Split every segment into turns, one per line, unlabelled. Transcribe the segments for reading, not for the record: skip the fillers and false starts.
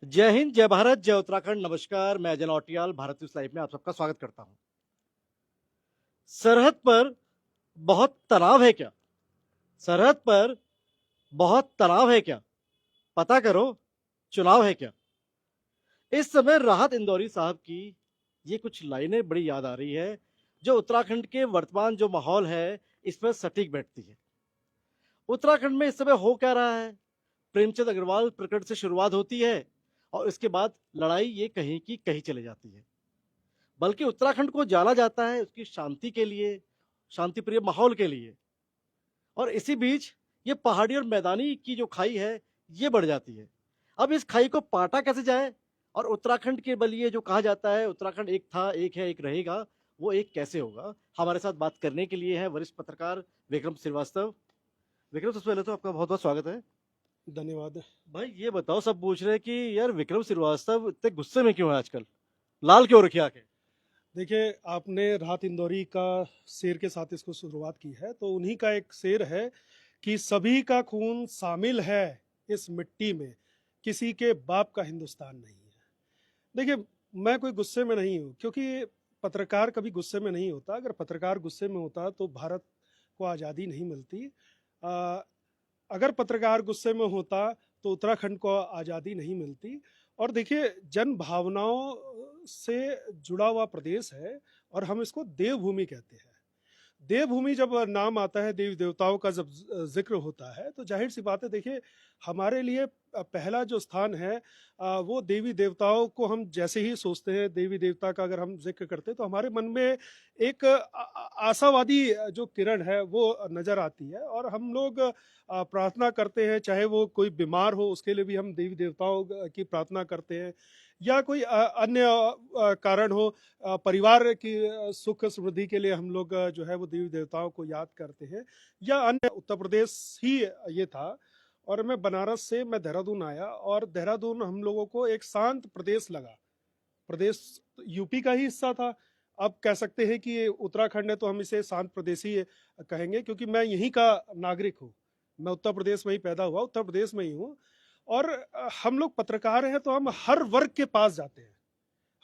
जय हिंद, जय भारत, जय उत्तराखंड। नमस्कार, मैं अजय लौटियाल भारत न्यूज लाइव में आप सबका स्वागत करता हूं। सरहद पर बहुत तनाव है क्या? सरहद पर बहुत तनाव है क्या? पता करो, चुनाव है क्या? इस समय राहत इंदौरी साहब की ये कुछ लाइनें बड़ी याद आ रही है, जो उत्तराखंड के वर्तमान जो माहौल है, इसमें सटीक बैठती है। उत्तराखंड में इस समय हो क्या रहा है? प्रेमचंद अग्रवाल प्रकरण से शुरुआत होती है और इसके बाद लड़ाई ये कहीं की कहीं चले जाती है। बल्कि उत्तराखंड को जाना जाता है उसकी शांति के लिए, शांति प्रिय माहौल के लिए। और इसी बीच ये पहाड़ी और मैदानी की जो खाई है, ये बढ़ जाती है। अब इस खाई को पाटा कैसे जाए और उत्तराखंड के बलिए जो कहा जाता है उत्तराखंड एक था, एक है, एक रहेगा, वो एक कैसे होगा? हमारे साथ बात करने के लिए है वरिष्ठ पत्रकार विक्रम श्रीवास्तव। विक्रम, सबसे पहले तो आपका बहुत बहुत स्वागत है।
धन्यवाद।
भाई ये बताओ, सब पूछ रहे हैं कि यार विक्रम श्रीवास्तव इतने गुस्से में क्यों है आजकल? लाल क्यों रखी आंखें?
देखिए, आपने राहत इंदौरी का शेर के साथ इसको शुरुआत की है, तो उन्हीं का एक शेर है कि सभी का खून शामिल है इस मिट्टी में, किसी के बाप का हिंदुस्तान नहीं है। देखिए, मैं कोई गुस्से में नहीं हूँ, क्योंकि पत्रकार कभी गुस्से में नहीं होता। अगर पत्रकार गुस्से में होता तो भारत को आज़ादी नहीं मिलती। अ, अगर पत्रकार गुस्से में होता तो उत्तराखंड को आज़ादी नहीं मिलती। और देखिए, जन भावनाओं से जुड़ा हुआ प्रदेश है और हम इसको देवभूमि कहते हैं। देवभूमि जब नाम आता है, देवी देवताओं का जब जिक्र होता है, तो जाहिर सी बात है। देखिए, हमारे लिए पहला जो स्थान है, वो देवी देवताओं को हम जैसे ही सोचते हैं, देवी देवता का अगर हम जिक्र करते हैं, तो हमारे मन में एक आशावादी जो किरण है वो नजर आती है। और हम लोग प्रार्थना करते हैं, चाहे वो कोई बीमार हो उसके लिए भी हम देवी देवताओं की प्रार्थना करते हैं, या कोई अन्य कारण हो, परिवार की सुख समृद्धि के लिए हम लोग जो है वो देवी देवताओं को याद करते हैं, या अन्य। उत्तर प्रदेश ही ये था। और मैं देहरादून आया, और देहरादून हम लोगों को एक शांत प्रदेश लगा। प्रदेश यूपी का ही हिस्सा था। अब कह सकते हैं कि ये उत्तराखंड है, तो हम इसे शांत प्रदेश ही कहेंगे, क्योंकि मैं यहीं का नागरिक हूँ। मैं उत्तर प्रदेश में ही पैदा हुआ, उत्तर प्रदेश में ही हूँ। और हम लोग पत्रकार हैं, तो हम हर वर्ग के पास जाते हैं।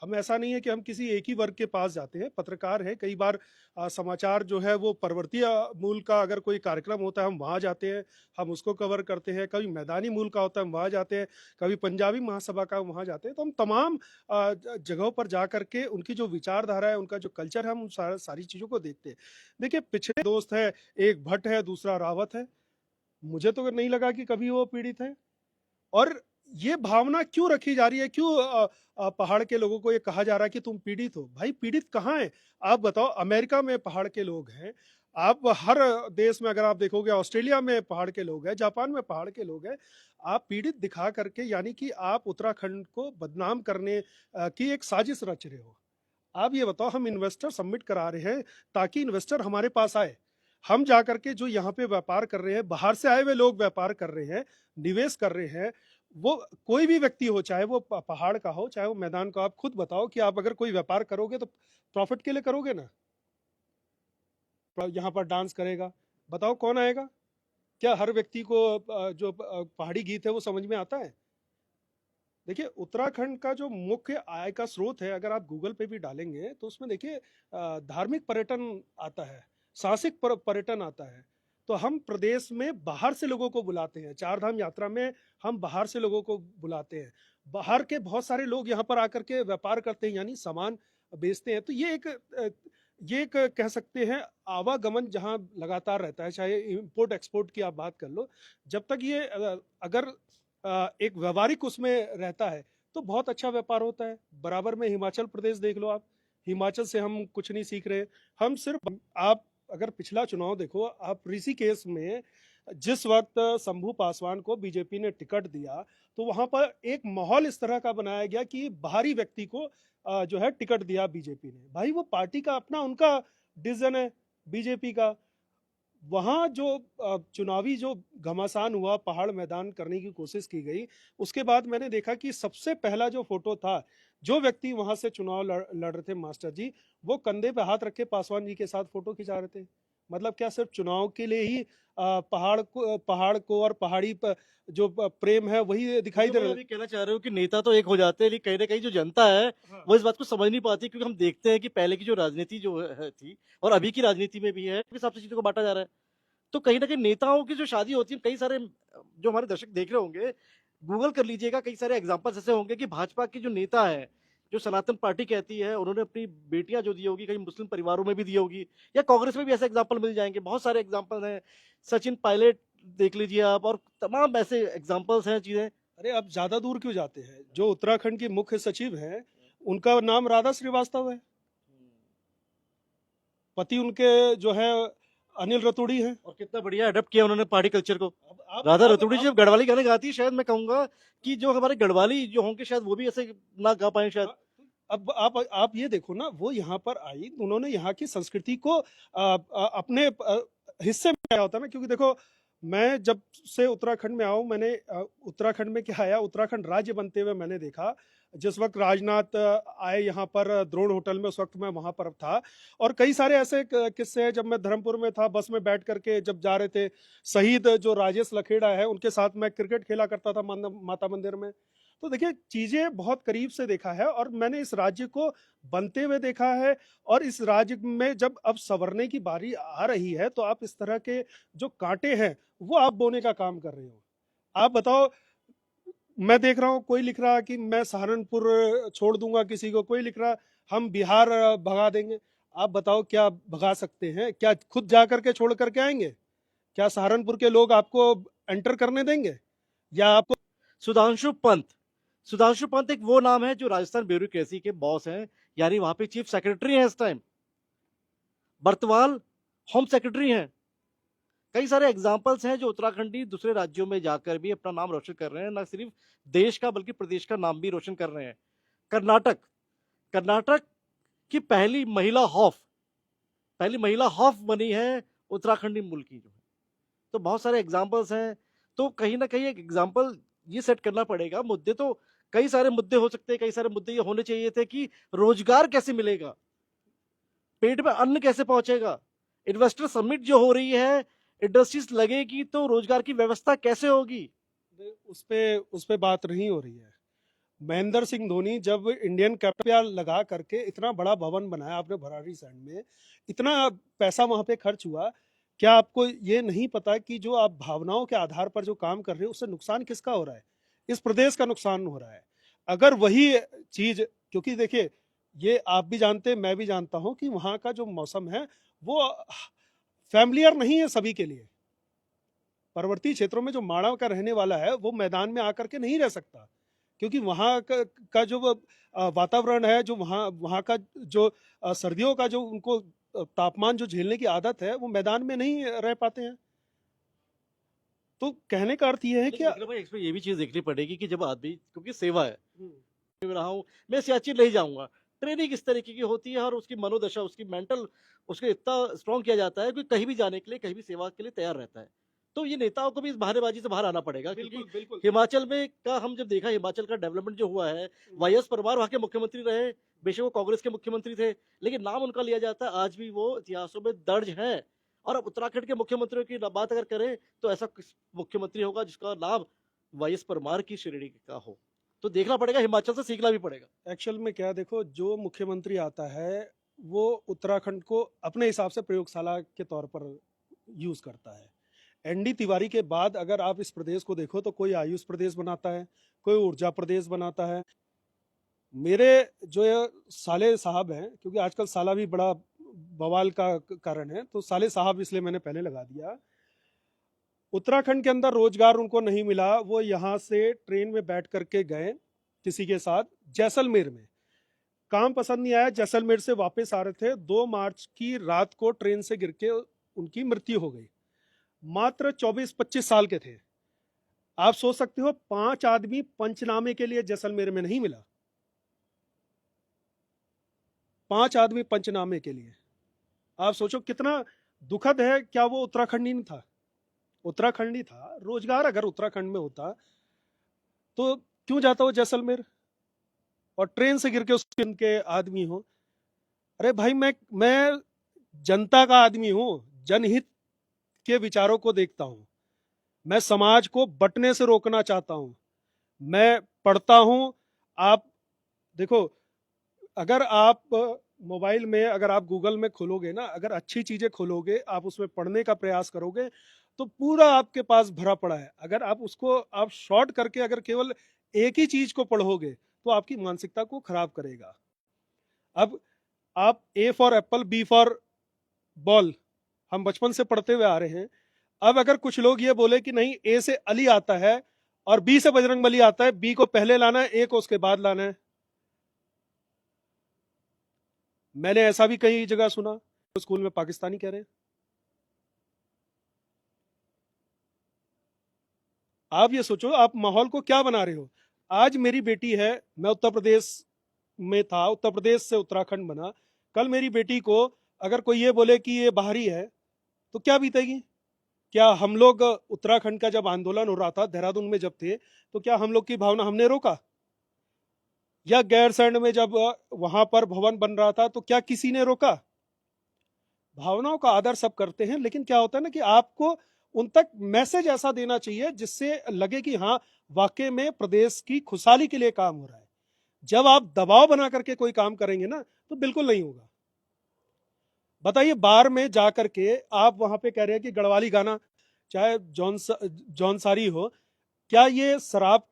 हम ऐसा नहीं है कि हम किसी एक ही वर्ग के पास जाते हैं। पत्रकार हैं, कई बार समाचार जो है वो पर्वतीय मूल का अगर कोई कार्यक्रम होता है, हम वहाँ जाते हैं, हम उसको कवर करते हैं। कभी मैदानी मूल का होता है, हम वहाँ जाते हैं। कभी पंजाबी महासभा का वहाँ जाते हैं। तो हम तमाम जगहों पर जा करके उनकी जो विचारधारा है, उनका जो कल्चर है, हम सारी चीज़ों को देखते हैं। देखिए, पिछड़े दोस्त है, एक भट्ट है, दूसरा रावत है। मुझे तो नहीं लगा कि कभी वो पीड़ित है। और ये भावना क्यों रखी जा रही है? क्यों पहाड़ के लोगों को ये कहा जा रहा है कि तुम पीड़ित हो? भाई, पीड़ित कहाँ है? आप बताओ। अमेरिका में पहाड़ के लोग हैं। आप हर देश में अगर आप देखोगे, ऑस्ट्रेलिया में पहाड़ के लोग हैं, जापान में पहाड़ के लोग हैं। आप पीड़ित दिखा करके, यानी कि आप उत्तराखंड को बदनाम करने की एक साजिश रच रहे हो। आप ये बताओ, हम इन्वेस्टर सबमिट करा रहे हैं ताकि इन्वेस्टर हमारे पास आए। हम जा करके जो यहाँ पे व्यापार कर रहे हैं, बाहर से आए हुए लोग व्यापार कर रहे हैं, निवेश कर रहे हैं। वो कोई भी व्यक्ति हो, चाहे वो पहाड़ का हो, चाहे वो मैदान का। आप खुद बताओ कि आप अगर कोई व्यापार करोगे तो प्रॉफिट के लिए करोगे ना? यहाँ पर डांस करेगा, बताओ कौन आएगा? क्या हर व्यक्ति को जो पहाड़ी गीत है वो समझ में आता है? देखिए, उत्तराखंड का जो मुख्य आय का स्रोत है, अगर आप गूगल पे भी डालेंगे तो उसमें देखिए धार्मिक पर्यटन आता है, साहसिक पर्यटन आता है। तो हम प्रदेश में बाहर से लोगों को बुलाते हैं, चार धाम यात्रा में हम बाहर से लोगों को बुलाते हैं। बाहर के बहुत सारे लोग यहाँ पर आकर के व्यापार करते हैं, यानी सामान बेचते हैं। तो ये एक कह सकते हैं आवागमन जहाँ लगातार रहता है, चाहे इम्पोर्ट एक्सपोर्ट की आप बात कर लो। जब तक ये अगर एक व्यवहारिक उसमें रहता है, तो बहुत अच्छा व्यापार होता है। बराबर में हिमाचल प्रदेश देख लो आप। हिमाचल से हम कुछ नहीं सीख रहे। हम सिर्फ, आप अगर पिछला चुनाव देखो, आप ऋषिकेश में जिस वक्त शंभू पासवान को बीजेपी ने टिकट दिया, तो वहां पर एक माहौल इस तरह का बनाया गया कि बाहरी व्यक्ति को जो है टिकट दिया बीजेपी ने। भाई, वो पार्टी का अपना उनका डिसीजन है, बीजेपी का। वहाँ जो चुनावी जो घमासान हुआ, पहाड़ मैदान करने की कोशिश की गई, उसके बाद मैंने देखा कि सबसे पहला जो फोटो था, जो व्यक्ति वहां से चुनाव लड़ रहे थे, मास्टर जी, वो कंधे पे हाथ रख के पासवान जी के साथ फोटो खिंचा रहे थे। मतलब क्या सिर्फ चुनाव के लिए ही पहाड़ को और पहाड़ी पर जो प्रेम है वही दिखाई दे
मैं
रहा
अभी कहना चाह रहा हूँ कि नेता तो एक हो जाते हैं, लेकिन कहीं ना कहीं जो जनता है
है।
वो इस बात को समझ नहीं पाती, क्योंकि हम देखते हैं कि पहले की जो राजनीति जो थी और अभी की राजनीति में भी है, उस हिसाब से चीजों को बांटा जा रहा है। तो कहीं ना कहीं नेताओं की जो शादी होती है, कई सारे जो हमारे दर्शक देख रहे होंगे, गूगल कर लीजिएगा, कई सारे एग्जांपल्स ऐसे होंगे कि भाजपा की जो नेता है, जो सनातन पार्टी कहती है, उन्होंने अपनी बेटियां जो दी होगी कहीं मुस्लिम परिवारों में भी दी होगी, या कांग्रेस में भी ऐसे एग्जाम्पल मिल जाएंगे, बहुत सारे एग्जाम्पल हैं। सचिन पायलट देख लीजिए आप, और तमाम ऐसे एग्जाम्पल्स हैं चीजें।
अरे आप ज्यादा दूर क्यों जाते हैं? जो उत्तराखंड की मुख्य सचिव हैं उनका नाम राधा श्रीवास्तव है, पति उनके जो है अनिल रतूड़ी हैं।
और कितना बढ़िया अडप्ट किया उन्होंने पार्टी कल्चर को।
अब आप
राधा
आप,
रतूड़ी जी
आप
जब गढ़वाली गाने गाती है, शायद मैं कहूंगा कि जो हमारे गढ़वाली जो होंगे शायद वो भी ऐसे ना गा पाए शायद।
अब आप ये देखो ना, वो यहाँ पर आई, उन्होंने यहाँ की संस्कृति को अपने हिस्से में आया होता है ना, क्योंकि देखो मैं जब से उत्तराखंड में आऊँ, मैंने उत्तराखंड में क्या आया, उत्तराखंड राज्य बनते हुए मैंने देखा। जिस वक्त राजनाथ आए यहाँ पर द्रोण होटल में, उस वक्त मैं वहां पर था। और कई सारे ऐसे किस्से हैं, जब मैं धर्मपुर में था, बस में बैठ करके जब जा रहे थे, शहीद जो राजेश लखेड़ा है उनके साथ मैं क्रिकेट खेला करता था माता मंदिर में। तो देखिए चीजें बहुत करीब से देखा है, और मैंने इस राज्य को बनते हुए देखा है। और इस राज्य में जब अब संवरने की बारी आ रही है, तो आप इस तरह के जो कांटे हैं वो आप बोने का काम कर रहे हो। आप बताओ, मैं देख रहा हूँ कोई लिख रहा है कि मैं सहारनपुर छोड़ दूंगा किसी को, कोई लिख रहा है हम बिहार भगा देंगे। आप बताओ क्या भगा सकते हैं? क्या खुद जा करके छोड़ करके आएंगे? क्या सहारनपुर के लोग आपको एंटर करने देंगे? या आपको
सुधांशु पंत, सुधांशु पंत एक वो नाम है जो राजस्थान ब्यूरोक्रेसी के बॉस हैं, यानी वहां पे चीफ सेक्रेटरी हैं इस टाइम। बर्तवाल होम सेक्रेटरी हैं। कई सारे एग्जाम्पल्स हैं जो उत्तराखंडी दूसरे राज्यों में जाकर भी अपना नाम रोशन कर रहे हैं, न सिर्फ देश का बल्कि प्रदेश का नाम भी रोशन कर रहे हैं। कर्नाटक, कर्नाटक की पहली महिला हॉफ बनी है उत्तराखंडी मूल की जो है। तो बहुत सारे एग्जाम्पल्स हैं। तो कहीं ना कहीं एक एग्जाम्पल ये सेट करना पड़ेगा। मुद्दे तो कई सारे मुद्दे हो सकते हैं, कई सारे मुद्दे ये होने चाहिए थे कि रोजगार कैसे मिलेगा, पेट में अन्न कैसे पहुंचेगा, इन्वेस्टर समिट जो हो रही है, इंडस्ट्रीज लगेगी तो रोजगार की व्यवस्था कैसे होगी।
उस पे बात नहीं हो रही है। महेंद्र सिंह धोनी जब इंडियन कैपिटल लगा करके इतना बड़ा भवन बनाया आपने भराड़ी सैंड में, इतना पैसा वहां पे खर्च हुआ, क्या आपको ये नहीं पता कि जो आप भावनाओं के आधार पर जो काम कर रहे हो उससे नुकसान किसका हो रहा है? इस प्रदेश का नुकसान हो रहा है। अगर वही चीज, क्योंकि देखिए ये आप भी जानते हैं, मैं भी जानता हूं कि वहां का जो मौसम है वो फैमिलियर नहीं है सभी के लिए। पर्वतीय क्षेत्रों में जो माड़ा का रहने वाला है वो मैदान में आकर के नहीं रह सकता, क्योंकि वहाँ का जो वातावरण है, जो वहाँ वहाँ का जो सर्दियों का जो उनको तापमान जो झेलने की आदत है, वो मैदान में नहीं रह पाते हैं। तो कहने का अर्थ ये है कि
लेकिन विक्रम भाई, इसमें ये भी चीज देखनी पड़ेगी कि जब आदमी, क्योंकि सेवा है, मैं रहा हूँ, मैं सियाचिन नहीं जाऊंगा, ट्रेनिंग इस तरीके की होती है और उसकी मनोदशा, उसकी मेंटल, उसको इतना स्ट्रॉन्ग किया जाता है कि कहीं भी जाने के लिए, कहीं भी सेवा के लिए तैयार रहता है। तो ये नेताओं को भी इस बहानेबाजी से बाहर आना पड़ेगा, क्योंकि
बिल्कुल बिल्कुल
हिमाचल में का हम जब देखा, हिमाचल का डेवलपमेंट जो हुआ है, वाईएस परमार वहां के मुख्यमंत्री रहे, बेशक वो कांग्रेस के मुख्यमंत्री थे, लेकिन नाम उनका लिया जाता है, आज भी वो इतिहासों में दर्ज है। और अब उत्तराखंड के मुख्यमंत्रियों की बात अगर करें, तो ऐसा किस मुख्यमंत्री होगा जिसका नाम वाईएस परमार की श्रेणी का हो? तो देखना पड़ेगा, हिमाचल से सीखना भी पड़ेगा।
एक्चुअल में क्या, देखो जो मुख्यमंत्री आता है वो उत्तराखंड को अपने हिसाब से प्रयोगशाला के तौर पर यूज करता है। एनडी तिवारी के बाद अगर आप इस प्रदेश को देखो तो कोई आयुष प्रदेश बनाता है, कोई ऊर्जा प्रदेश बनाता है। मेरे जो ये साले साहब हैं, क्योंकि आजकल साला भी बड़ा बवाल का कारण है, तो साले साहब इसलिए मैंने पहले लगा दिया। उत्तराखंड के अंदर रोजगार उनको नहीं मिला, वो यहाँ से ट्रेन में बैठ करके गए किसी के साथ जैसलमेर में, काम पसंद नहीं आया, जैसलमेर से वापस आ रहे थे, 2 मार्च की रात को ट्रेन से गिर के उनकी मृत्यु हो गई। मात्र 24-25 साल के थे। आप सोच सकते हो 5 आदमी पंचनामे के लिए जैसलमेर में नहीं मिला, 5 आदमी पंचनामे के लिए। आप सोचो कितना दुखद है। क्या वो उत्तराखंडी नहीं था? उत्तराखंडी था। रोजगार अगर उत्तराखंड में होता तो क्यों जाता वो जैसलमेर और ट्रेन से गिर के उनके आदमी हो? अरे भाई, मैं जनता का आदमी हूं, जनहित के विचारों को देखता हूं, मैं समाज को बंटने से रोकना चाहता हूं, मैं पढ़ता हूं। आप देखो, अगर आप मोबाइल में, अगर आप गूगल में खोलोगे ना, अगर अच्छी चीजें खोलोगे, आप उसमें पढ़ने का प्रयास करोगे, तो पूरा आपके पास भरा पड़ा है। अगर आप उसको आप शॉर्ट करके अगर केवल एक ही चीज को पढ़ोगे, तो आपकी मानसिकता को खराब करेगा। अब आप A for apple, B for ball, हम बचपन से पढ़ते हुए आ रहे हैं। अब अगर कुछ लोग ये बोले कि नहीं, ए से अली आता है और बी से बजरंगबली आता है, बी को पहले लाना है, ए को उसके बाद लाना है। मैंने ऐसा भी कई जगह सुना, स्कूल में पाकिस्तानी कह रहे हैं। आप ये सोचो, आप माहौल को क्या बना रहे हो। आज मेरी बेटी है, मैं उत्तर प्रदेश में था, उत्तर प्रदेश से उत्तराखंड बना। कल मेरी बेटी को अगर कोई ये बोले कि ये बाहरी है, तो क्या बीतेगी। क्या हम लोग उत्तराखंड का जब आंदोलन हो रहा था, देहरादून में जब थे, तो क्या हम लोग की भावना हमने रोका? या गैरसैंण में जब वहां पर भवन बन रहा था, तो क्या किसी ने रोका? भावनाओं का आदर सब करते हैं, लेकिन क्या होता है ना कि आपको उन तक मैसेज ऐसा देना चाहिए जिससे लगे कि हाँ, वाकई में प्रदेश की खुशहाली के लिए काम हो रहा है। जब आप दबाव बना करके कोई काम करेंगे ना, तो बिल्कुल नहीं होगा। बताइए, बार में जाकर के आप वहां पे कह रहे हैं कि गढ़वाली गाना, चाहे जौनसारी हो, क्या ये शराब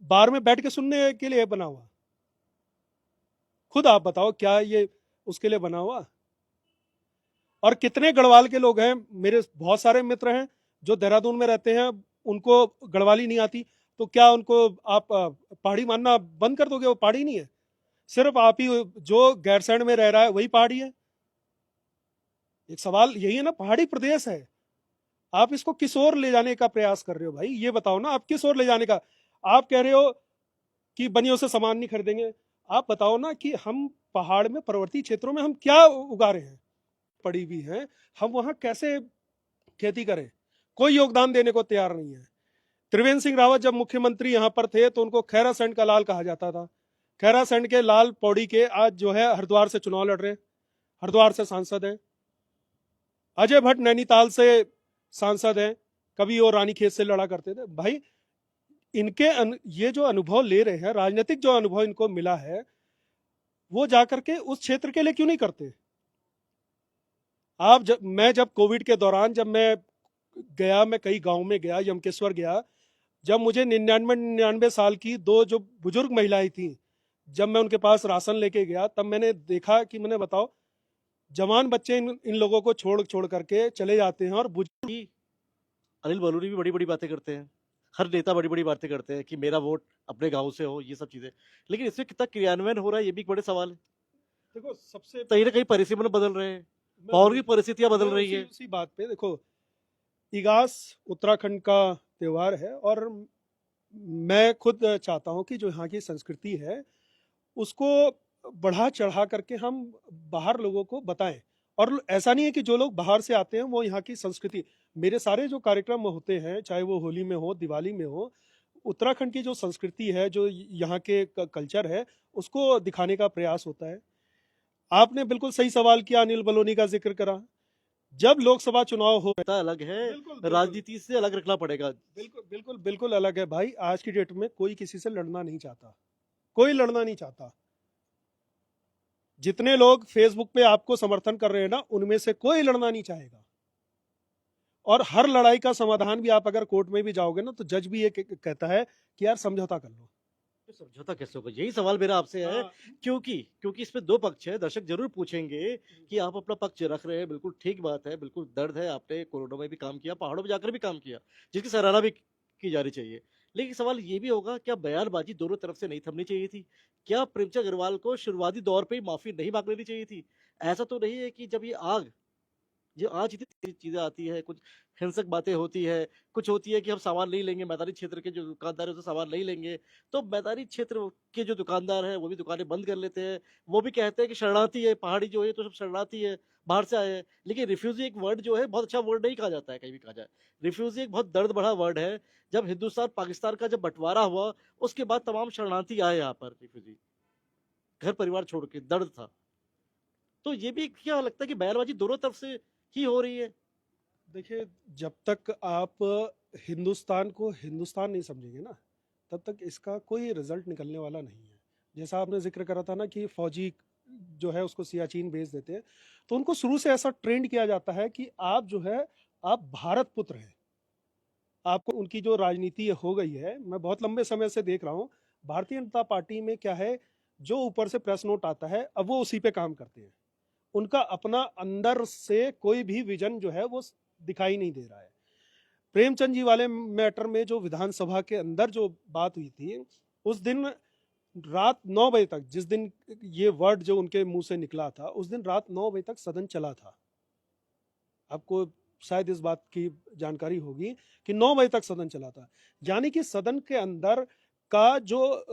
बार में बैठ के सुनने के लिए बना हुआ? खुद आप बताओ, क्या ये उसके लिए बना हुआ? और कितने गढ़वाल के लोग हैं, मेरे बहुत सारे मित्र हैं जो देहरादून में रहते हैं, उनको गढ़वाली नहीं आती, तो क्या उनको आप पहाड़ी मानना बंद कर दोगे? वो पहाड़ी नहीं है। सिर्फ आप ही जो गैरसैंण में रह रहा है वही पहाड़ी है। एक सवाल यही है ना, पहाड़ी प्रदेश है, आप इसको किस ओर ले जाने का प्रयास कर रहे हो भाई? ये बताओ ना, आप किस ओर ले जाने का? आप कह रहे हो कि बनियों से सामान नहीं खरीदेंगे। आप बताओ ना कि हम पहाड़ में, पर्वतीय क्षेत्रों में हम क्या उगा रहे हैं? पड़ी हुई है, हम वहां कैसे खेती करें? कोई योगदान देने को तैयार नहीं है। त्रिवेंद्र सिंह रावत जब मुख्यमंत्री यहाँ पर थे, तो उनको खैरा सैंड का लाल कहा जाता था। खैरा सैंड के लाल पौड़ी के आज जो है हरिद्वार से चुनाव लड़ रहे हैं, हरिद्वार से सांसद हैं। अजय भट्ट नैनीताल से सांसद हैं, कभी वो रानीखेत से लड़ा करते थे। भाई, ये जो अनुभव ले रहे हैं, राजनीतिक जो अनुभव इनको मिला है, वो जाकर के उस क्षेत्र के लिए क्यों नहीं करते? मैं जब कोविड के दौरान, जब मैं गया, मैं कई गांव में गया, यमकेश्वर गया, जब मुझे 99 साल की दो जो बुजुर्ग महिलाएं थी, जब मैं उनके पास राशन लेके गया, तब मैंने देखा कि, मैंने बताओ, जवान बच्चे इन लोगों को छोड़ छोड़ करके चले जाते हैं, और बुजुर्ग।
अनिल बलूनी भी बड़ी बड़ी बातें करते हैं, हर नेता बड़ी बड़ी बातें करते हैं कि मेरा वोट अपने गांव से हो, ये सब चीजें, लेकिन इसमें कितना क्रियान्वयन हो रहा है, ये भी एक बड़े सवाल है।
देखो, सबसे
कहीं ना कहीं परिसीमन बदल रहे हैं,
मैं
पावर की परिस्थितियां बदल
मैं
रही है।
उसी बात पे, देखो, इगास उत्तराखंड का त्योहार है, और मैं खुद चाहता हूं कि जो यहाँ की संस्कृति है, उसको बढ़ा चढ़ा करके हम बाहर लोगों को बताएं। और ऐसा नहीं है कि जो लोग बाहर से आते हैं वो यहाँ की संस्कृति, मेरे सारे जो कार्यक्रम होते हैं, चाहे वो होली में हो, दिवाली में हो, उत्तराखंड की जो संस्कृति है, जो यहाँ के कल्चर है, उसको दिखाने का प्रयास होता है। आपने बिल्कुल सही सवाल किया, अनिल बलोनी का जिक्र करा। जब लोकसभा चुनाव हो,
पता अलग है,
बिल्कुल बिल्कुल
राजनीति से अलग रखना पड़ेगा।
बिल्कुल बिल्कुल बिल्कुल अलग है भाई। आज की डेट में कोई किसी से लड़ना नहीं चाहता, कोई लड़ना नहीं चाहता। जितने लोग फेसबुक पे आपको समर्थन कर रहे हैं ना, उनमें से कोई लड़ना नहीं चाहेगा। और हर लड़ाई का समाधान भी, आप अगर कोर्ट में भी जाओगे ना, तो जज भी ये कहता है कि यार समझौता कर लो।
तो समझौता कैसे होगा, यही सवाल मेरा आपसे है।
हाँ,
क्योंकि क्योंकि इसमें दो पक्ष है, दर्शक जरूर पूछेंगे कि आप अपना पक्ष रख रहे हैं, बिल्कुल ठीक बात है, बिल्कुल दर्द है, आपने कोरोना में भी काम किया, पहाड़ों में जाकर भी काम किया, जिसकी सराहना भी की जानी चाहिए। लेकिन सवाल ये भी होगा, क्या बयानबाजी दोनों तरफ से नहीं थमनी चाहिए थी? क्या प्रेमचंद अग्रवाल को शुरुआती दौर पे ही माफी नहीं मांग लेनी चाहिए थी? ऐसा तो नहीं है कि जब ये आग, जो आज इतनी चीजें आती है, कुछ हिंसक बातें होती है, कुछ होती है कि हम सामान नहीं लेंगे, मैदानी क्षेत्र के जो दुकानदार है, उससे सामान नहीं लेंगे, तो मैदानी क्षेत्र के जो दुकानदार है वो भी दुकानें बंद कर लेते हैं। वो भी कहते हैं कि शरणार्थी है, पहाड़ी जो है तो सब शरणार्थी है, बाहर से आए हैं। लेकिन रिफ्यूजी एक वर्ड जो है, बहुत अच्छा वर्ड नहीं कहा जाता है, कहीं भी कहा जाए। रिफ्यूजी एक बहुत दर्द भरा वर्ड है। जब हिंदुस्तान पाकिस्तान का जब बंटवारा हुआ, उसके बाद तमाम शरणार्थी आए यहाँ पर, रिफ्यूजी, घर परिवार छोड़ के, दर्द था। तो ये भी क्या लगता है कि बयानबाजी दोनों तरफ से ही हो रही है?
देखिए, जब तक आप हिंदुस्तान को हिंदुस्तान नहीं समझेंगे ना, तब तक इसका कोई रिजल्ट निकलने वाला नहीं है। जैसा आपने जिक्र करा था ना कि फौजी जो है उसको सियाचिन भेज देते हैं, तो उनको शुरू से ऐसा ट्रेंड किया जाता है कि आप जो है आप भारत पुत्र हैं। आपको उनकी जो राजनीति हो गई है, मैं बहुत लंबे समय से देख रहा हूँ, भारतीय जनता पार्टी में क्या है, जो ऊपर से प्रेस नोट आता है अब वो उसी पे काम करते हैं। उनका अपना अंदर से कोई भी विजन जो है वो दिखाई नहीं दे रहा है। प्रेमचंद जी वाले मैटर में जो विधानसभा के अंदर जो बात हुई थी, उस दिन रात 9 बजे तक, जिस दिन ये वर्ड जो उनके मुंह से निकला था, उस दिन रात 9 बजे तक सदन चला था। आपको शायद इस बात की जानकारी होगी कि 9 बजे तक सदन चला था। यानी कि सदन के अंदर का जो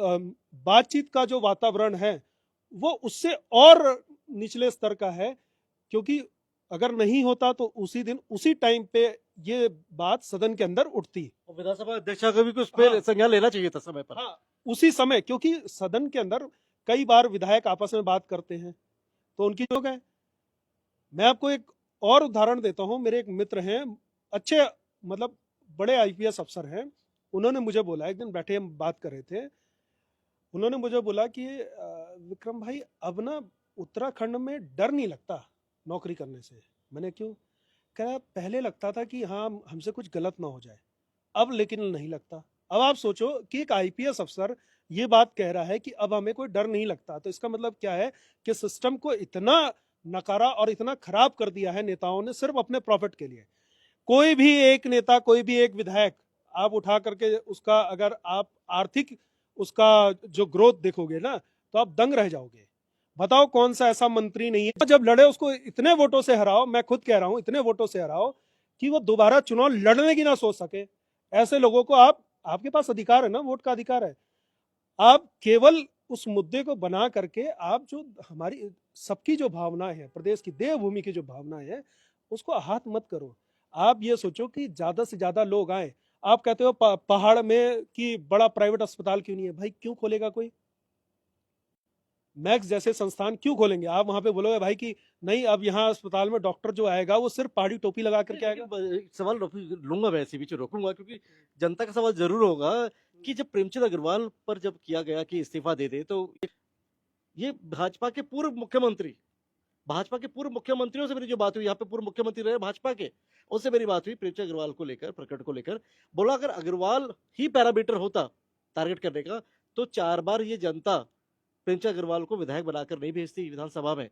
बातचीत का जो वातावरण है वो उससे और निचले स्तर का है, क्योंकि अगर नहीं होता तो उसी दिन उसी टाइम पे ये बात सदन के अंदर उठती।
और विधानसभा अध्यक्ष का भी उस पर
हाँ,
संज्ञान लेना चाहिए था समय पर।
हाँ, उसी समय, क्योंकि सदन के अंदर कई बार विधायक आपस में बात करते हैं तो उनकी जो है। मैं आपको एक और उदाहरण देता हूं। मेरे एक मित्र हैं, अच्छे मतलब बड़े आईपीएस अफसर हैं। उन्होंने मुझे बोला, एक दिन बैठे हम बात कर रहे थे, उन्होंने मुझे बोला कि विक्रम भाई, अब ना उत्तराखंड में डर नहीं लगता नौकरी करने से। मैंने क्यों? कह रहा पहले लगता था कि हाँ हमसे कुछ गलत ना हो जाए, अब लेकिन नहीं लगता। अब आप सोचो कि एक आईपीएस अफसर ये बात कह रहा है कि अब हमें कोई डर नहीं लगता, तो इसका मतलब क्या है कि सिस्टम को इतना नकारा और इतना खराब कर दिया है नेताओं ने सिर्फ अपने प्रॉफिट के लिए। कोई भी एक नेता, कोई भी एक विधायक आप उठा करके उसका अगर आप आर्थिक उसका जो ग्रोथ देखोगे ना, तो आप दंग रह जाओगे। बताओ कौन सा ऐसा मंत्री नहीं है जब लड़े उसको इतने वोटों से हराओ, मैं खुद कह रहा हूं इतने वोटों से हराओ कि वो दोबारा चुनाव लड़ने की ना सोच सके। ऐसे लोगों को आपके पास अधिकार है ना, वोट का अधिकार है। आप केवल उस मुद्दे को बना करके आप जो हमारी सबकी जो भावनाएं हैं, प्रदेश की देवभूमि की जो भावनाएं हैं, उसको आहत मत करो। आप ये सोचो कि ज्यादा से ज्यादा लोग आए। आप कहते हो पहाड़ में कि बड़ा प्राइवेट अस्पताल क्यों नहीं है? भाई क्यों खोलेगा कोई? मैक्स जैसे संस्थान क्यों खोलेंगे? आप वहां पे बोलोगे भाई कि नहीं, अब यहाँ अस्पताल में डॉक्टर जो आएगा वो सिर्फ पहाड़ी टोपी लगा करके आएगा।
एक सवाल लूंगा, वैसे बीच में रोकूंगा, क्योंकि जनता का सवाल जरूर होगा कि जब प्रेमचंद अग्रवाल पर जब किया गया कि इस्तीफा दे दे, तो ये भाजपा के पूर्व मुख्यमंत्रियों से मेरी जो बात हुई, यहाँ पे पूर्व मुख्यमंत्री रहे भाजपा के, उससे मेरी बात हुई प्रेमचंद अग्रवाल को लेकर, प्रकट को लेकर। बोला अगर अग्रवाल ही पैरामीटर होता टारगेट करने का, तो 4 बार ये जनता प्रेमचंद अग्रवाल को विधायक बनाकर नहीं भेजती विधानसभा में।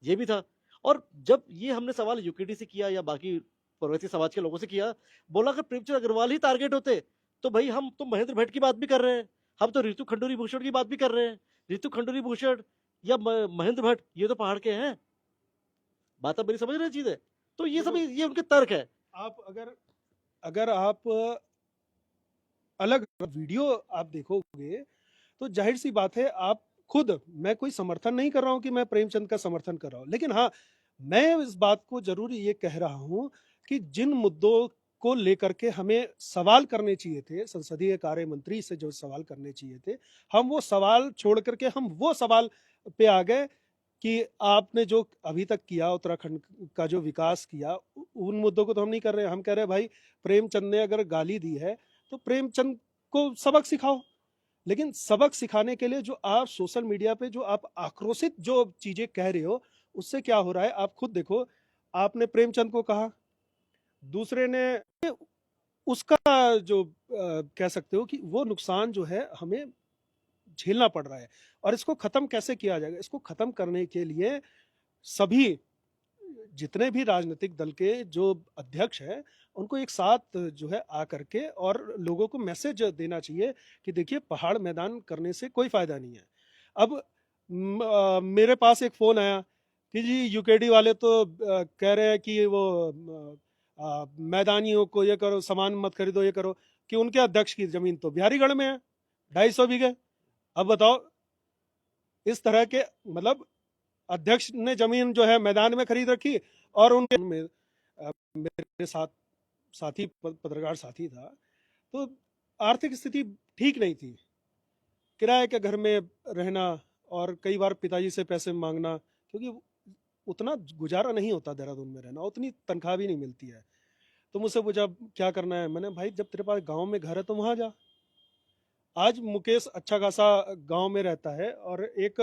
ये भी था। और जब ये हमने सवाल यूकेडी से किया या बाकी प्रवृत्ति समाज के लोगों से किया, बोला अगर प्रेमचंद अग्रवाल ही टारगेट होते, तो भाई हम तो महेंद्र भट्ट की बात भी कर रहे हैं, हम तो ऋतु खंडूरी भूषण की बात भी कर रहे हैं। ऋतु खंडूरी भूषण या महेंद्र भट्ट, ये तो पहाड़ के हैं। बात अब मेरी समझ रहे चीज है। तो ये सब ये उनके तर्क है।
आप अगर अगर आप अलग वीडियो आप देखोगे तो जाहिर सी बात है, आप खुद, मैं कोई समर्थन नहीं कर रहा हूं कि मैं प्रेमचंद का समर्थन कर रहा हूं, लेकिन हाँ, मैं इस बात को जरूर ये कह रहा हूं कि जिन मुद्दों को लेकर के हमें सवाल करने चाहिए थे, संसदीय कार्य मंत्री से जो सवाल करने चाहिए थे, हम वो सवाल छोड़ करके हम वो सवाल पे आ गए कि आपने जो अभी तक किया, उत्तराखंड का जो विकास किया, उन मुद्दों को तो हम नहीं कर रहे। हम कह रहे हैं भाई, प्रेमचंद ने अगर गाली दी है तो प्रेमचंद को सबक सिखाओ। लेकिन सबक सिखाने के लिए जो आप सोशल मीडिया पे जो आप आक्रोशित जो चीजें कह रहे हो, उससे क्या हो रहा है आप खुद देखो। आपने प्रेमचंद को कहा, दूसरे ने उसका जो कह सकते हो कि वो नुकसान जो है हमें झेलना पड़ रहा है। और इसको खत्म कैसे किया जाएगा? इसको खत्म करने के लिए सभी जितने भी राजनीतिक दल के जो अध्यक्ष हैं, उनको एक साथ जो है आकर के और लोगों को मैसेज देना चाहिए कि देखिए, पहाड़ मैदान करने से कोई फायदा नहीं है। अब मेरे पास एक फोन आया कि जी यूकेडी वाले तो कह रहे हैं कि वो मैदानियों को ये करो, सामान मत खरीदो, ये करो, कि उनके अध्यक्ष की जमीन तो बिहारीगढ़ में है, 250 बीघे। अब बताओ, इस तरह के मतलब अध्यक्ष ने जमीन जो है मैदान में खरीद रखी, और उनके में मेरे साथ साथी पत्रकार साथी था, तो आर्थिक स्थिति ठीक नहीं थी, किराए के घर में रहना और कई बार पिताजी से पैसे मांगना, क्योंकि उतना गुजारा नहीं होता देहरादून में रहना, उतनी तनख्वाह भी नहीं मिलती है। तो मुझसे पूछा क्या करना है, मैंने भाई जब तेरे पास गांव में घर है तो वहां जा। आज मुकेश अच्छा खासा गांव में रहता है और एक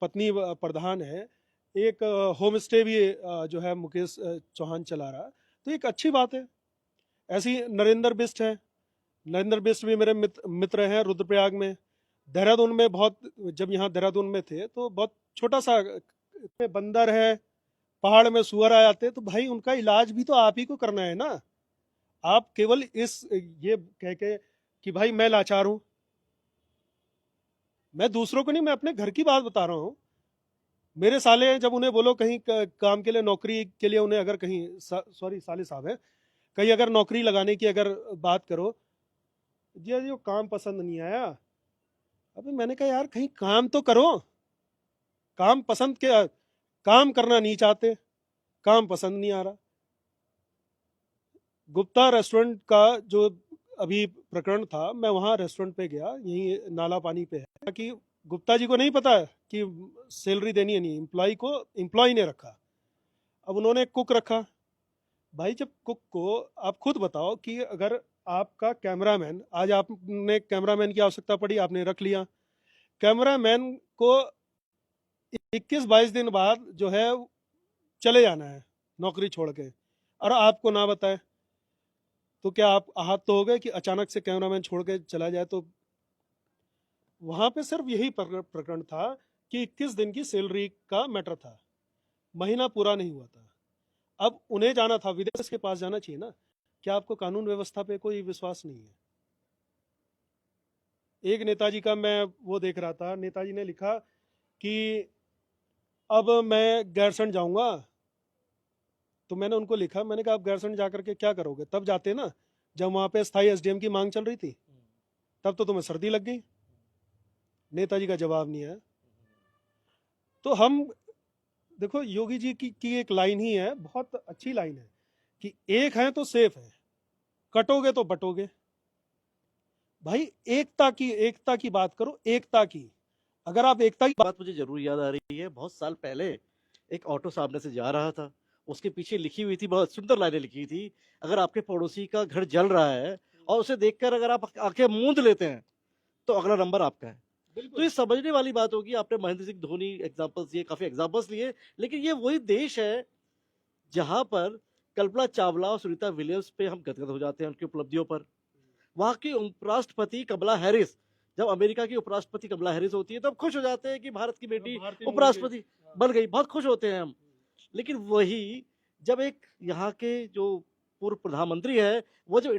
पत्नी प्रधान है, एक होम स्टे भी जो है मुकेश चौहान चला रहा है, तो एक अच्छी बात है। ऐसी नरेंद्र बिष्ट है, नरेंद्र बिष्ट भी मेरे मित्र हैं रुद्रप्रयाग में। देहरादून में बहुत, जब यहाँ देहरादून में थे तो बहुत छोटा सा बंदर है, पहाड़ में सुअर आ जाते हैं, तो भाई उनका इलाज भी तो आप ही को करना है ना। आप केवल इस ये कह के कि भाई मैं लाचार हूं, मैं दूसरों को नहीं, मैं अपने घर की बात बता रहा हूं। मेरे साले हैं, जब उन्हें बोलो कहीं काम के लिए, नौकरी के लिए, उन्हें अगर कहीं सॉरी साले साहब है, कहीं अगर नौकरी लगाने की अगर बात करो, जी जो काम पसंद नहीं आया। अबे मैंने कहा यार कहीं काम तो करो, काम पसंद के, काम करना नहीं चाहते, काम पसंद नहीं आ रहा। गुप्ता रेस्टोरेंट का जो अभी प्रकरण था, मैं वहाँ रेस्टोरेंट पे गया, यही नाला पानी पे है, कि गुप्ता जी को नहीं पता है कि सैलरी देनी है, नहीं, एम्प्लॉय को एम्प्लॉय ने रखा। अब उन्होंने कुक रखा। भाई जब कुक को, आप खुद बताओ कि अगर आपका कैमरामैन, आज आपने कैमरामैन की आवश्यकता पड़ी, आपने रख लिया, कैमरामैन को 21-22 दिन बाद जो है चले जाना है नौकरी छोड़ के, और आपको ना बताए, तो क्या आप आहत तो हो गए कि अचानक से कैमरामैन छोड़ के चला जाए। तो वहां पे सिर्फ यही प्रकरण था कि 21 दिन की सैलरी का मैटर था, महीना पूरा नहीं हुआ था। अब उन्हें जाना था, विदेश के पास जाना चाहिए ना। क्या आपको कानून व्यवस्था पे कोई विश्वास नहीं है? एक नेताजी का मैं वो देख रहा था, नेताजी ने लिखा कि अब मैं गैरसैंण जाऊंगा। तो मैंने उनको लिखा, मैंने कहा आप गैरसैंण जाकर के क्या करोगे? तब जाते ना जब वहां पे स्थायी एसडीएम की मांग चल रही थी, तब तो तुम्हें सर्दी लग गई। नेताजी का जवाब नहीं है। तो हम देखो, योगी जी की एक लाइन ही है, बहुत अच्छी लाइन है, कि एक है तो सेफ है, कटोगे तो बटोगे। भाई एकता की बात करो, एकता की। अगर आप एकता की
बात मुझे जरूर याद आ रही है। बहुत साल पहले एक ऑटो सामने से जा रहा था, उसके पीछे लिखी हुई थी, बहुत सुंदर लाइनें लिखी थी, अगर आपके पड़ोसी का घर जल रहा है और उसे देखकर अगर आप आंखें मूंद लेते हैं तो अगला नंबर आपका है। तो ये समझने वाली बात होगी। आपने महेंद्र सिंह धोनी एग्जांपल्स दिए, काफी एग्जांपल्स लिए, लेकिन ये वही देश है जहां पर कल्पना चावला और सुनीता विलियम्स पे हम गदगद हो जाते हैं उनकी उपलब्धियों पर। वहां की उपराष्ट्रपति कमला हैरिस, जब अमेरिका की उपराष्ट्रपति कमला हैरिस होती है तब खुश हो जाते हैं कि भारत की बेटी उपराष्ट्रपति बन गई, बहुत खुश होते हैं हम। लेकिन वही जब एक यहाँ के जो पूर्व प्रधानमंत्री है, वो जब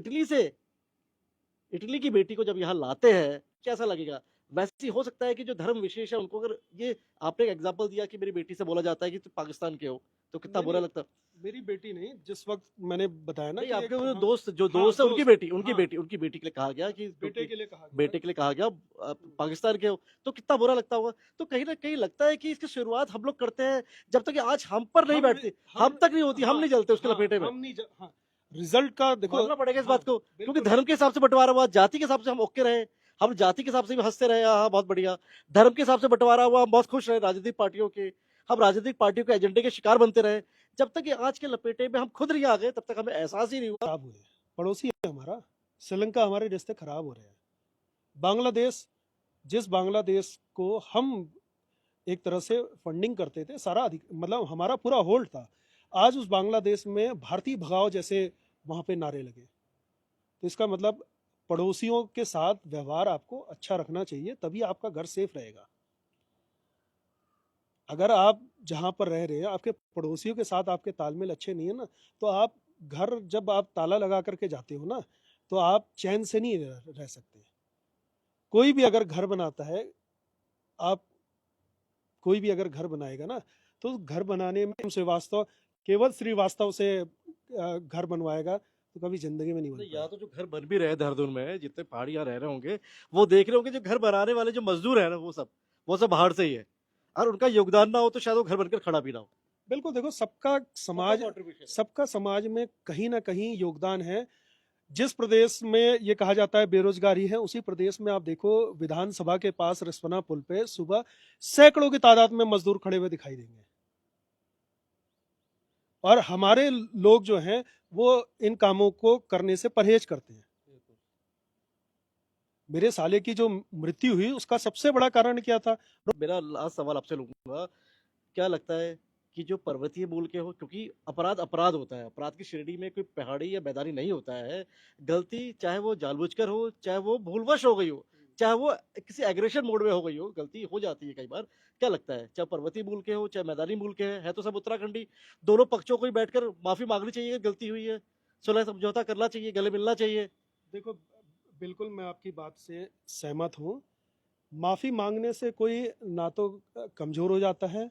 इटली की बेटी को जब यहाँ लाते हैं, कैसा लगेगा? वैसे ही हो सकता है कि जो धर्म विशेष है उनको, अगर ये आपने एक एग्जांपल दिया कि मेरी बेटी से बोला जाता है कि तुम पाकिस्तान के हो, तो कितना बुरा लगता।
मेरी बेटी नहीं, जिस वक्त मैंने बताया ना
नहीं,
कि
आपके वो
हाँ,
दोस्त, जो
हाँ,
दोस्त है, उनकी बेटी,
हाँ,
उनकी बेटी के लिए कहा गया कि
बेटे के लिए कहा गया।
बेटे के लिए कहा गया आप पाकिस्तान के हो, तो कितना बुरा लगता होगा। तो कहीं ना कहीं लगता है कि इसकी शुरुआत हम लोग करते हैं, जब तक ये आज हम पर नहीं बैठती, हम तक नहीं होती, हम नहीं जलते उसके लपेटे में।
हम नहीं हाँ, रिजल्ट का देखो,
मानना पड़ेगा इस बात को, क्योंकि
बिल्कुल।
धर्म के हिसाब से बंटवारा हुआ, जाति के हिसाब से हम ओके रहे, हम जाति के हिसाब से भी हंसते रहे, हाँ बहुत बढ़िया। धर्म के हिसाब से बंटवारा हुआ, हम बहुत खुश रहे, राजनीतिक पार्टियों के, हम राजनीतिक पार्टियों के एजेंडे के शिकार बनते रहे। जब तक ये आज के लपेटे में हम खुद नहीं आ गए, तब तक हमें एहसास ही नहीं हुआ।
खराब हो रहे हैं, पड़ोसी है हमारा, श्रीलंका, हमारे रिश्ते खराब हो रहे हैं। बांग्लादेश, जिस बांग्लादेश को हम एक तरह से फंडिंग करते थे, सारा मतलब हमारा पूरा होल्ड था, आज उस बांग्लादेश में भारतीय भगाओ जैसे वहां पे नारे लगे। तो इसका मतलब पड़ोसियों के साथ व्यवहार आपको अच्छा रखना चाहिए, तभी आपका घर सेफ रहेगा। अगर आप जहां पर रह रहे हैं, आपके पड़ोसियों के साथ आपके तालमेल अच्छे नहीं है ना, तो आप घर, जब आप ताला लगा करके जाते हो ना, तो आप चैन से नहीं रह सकते। कोई भी अगर घर बनाता है, आप कोई भी अगर घर बनाएगा ना, तो घर बनाने में श्रीवास्तव, केवल श्रीवास्तव से घर बनवाएगा तो कभी जिंदगी में नहीं बन
या तो जो घर बन भी रहे देहरादून में, जितने पहाड़ी यहाँ रह रहे होंगे, वो देख रहे होंगे जो घर बनाने वाले जो मजदूर है ना, वो सब बाहर से ही है, और उनका योगदान ना हो तो शायद वो घर बनकर खड़ा भी ना हो।
बिल्कुल। देखो, सबका समाज में कहीं ना कहीं योगदान है। जिस प्रदेश में ये कहा जाता है बेरोजगारी है, उसी प्रदेश में आप देखो, विधानसभा के पास रिस्पना पुल पे सुबह सैकड़ों की तादाद में मजदूर खड़े हुए दिखाई देंगे। और हमारे लोग जो हैं वो इन कामों को करने से परहेज करते हैं। मेरे साले की जो मृत्यु हुई उसका सबसे बड़ा कारण क्या था?
मेरा लास्ट सवाल आपसे लूंगा, क्या लगता है कि जो पर्वतीय मूल के हो, क्योंकि अपराध अपराध होता है, अपराध की श्रेणी में कोई पहाड़ी या मैदानी नहीं होता है। गलती चाहे वो जानबूझकर हो, चाहे वो भूलवश हो गई हो, चाहे वो किसी एग्रेशन मोड में हो गई हो, गलती हो जाती है कई बार। क्या लगता है, चाहे पर्वतीय मूल के हो चाहे मैदानी मूल के है तो सब उत्तराखंडी, दोनों पक्षों को ही बैठकर माफी मांगनी चाहिए अगर गलती हुई है, सुलह समझौता करना चाहिए, गले मिलना चाहिए।
देखो, बिल्कुल मैं आपकी बात से सहमत हूँ। माफी मांगने से कोई ना तो कमजोर हो जाता है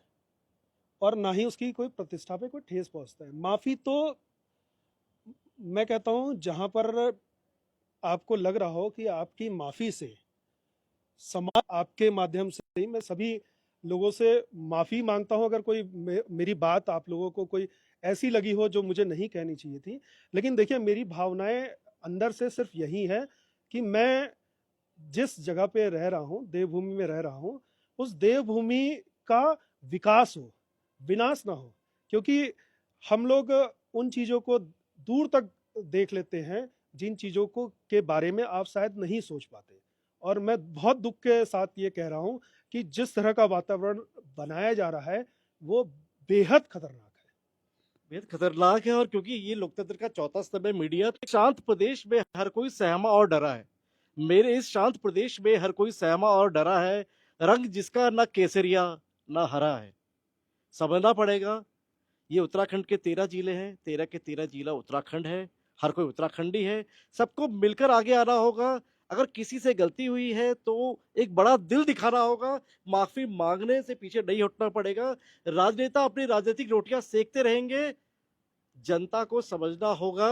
और ना ही उसकी कोई प्रतिष्ठा पे कोई ठेस पहुंचता है। माफी तो मैं कहता हूँ जहां पर आपको लग रहा हो कि आपकी माफी से समाज आपके माध्यम से ही, मैं सभी लोगों से माफी मांगता हूं अगर कोई मेरी बात आप लोगों को कोई ऐसी लगी हो जो मुझे नहीं कहनी चाहिए थी। लेकिन देखिए, मेरी भावनाएं अंदर से सिर्फ यही है कि मैं जिस जगह पे रह रहा हूँ, देवभूमि में रह रहा हूँ, उस देवभूमि का विकास हो, विनाश ना हो। क्योंकि हम लोग उन चीजों को दूर तक देख लेते हैं जिन चीजों को के बारे में आप शायद नहीं सोच पाते। और मैं बहुत दुख के साथ ये कह रहा हूँ कि जिस तरह का वातावरण बनाया जा रहा है वो बेहद खतरनाक है।
बेहद खतरनाक है, और क्योंकि ये लोकतंत्र का चौथा स्तंभ है मीडिया, तो शांत प्रदेश में हर कोई सहमा और डरा है। मेरे इस शांत प्रदेश में हर कोई सहमा और डरा है, रंग जिसका ना केसरिया ना हरा है। समझना पड़ेगा, ये उत्तराखंड के 13 जिले हैं, 13 के 13 जिला उत्तराखंड है, हर कोई उत्तराखंडी है, सबको मिलकर आगे आना होगा। अगर किसी से गलती हुई है तो एक बड़ा दिल दिखाना होगा, माफी मांगने से पीछे नहीं हटना पड़ेगा। राजनेता अपनी राजनीतिक रोटियां सेकते रहेंगे, जनता को समझना होगा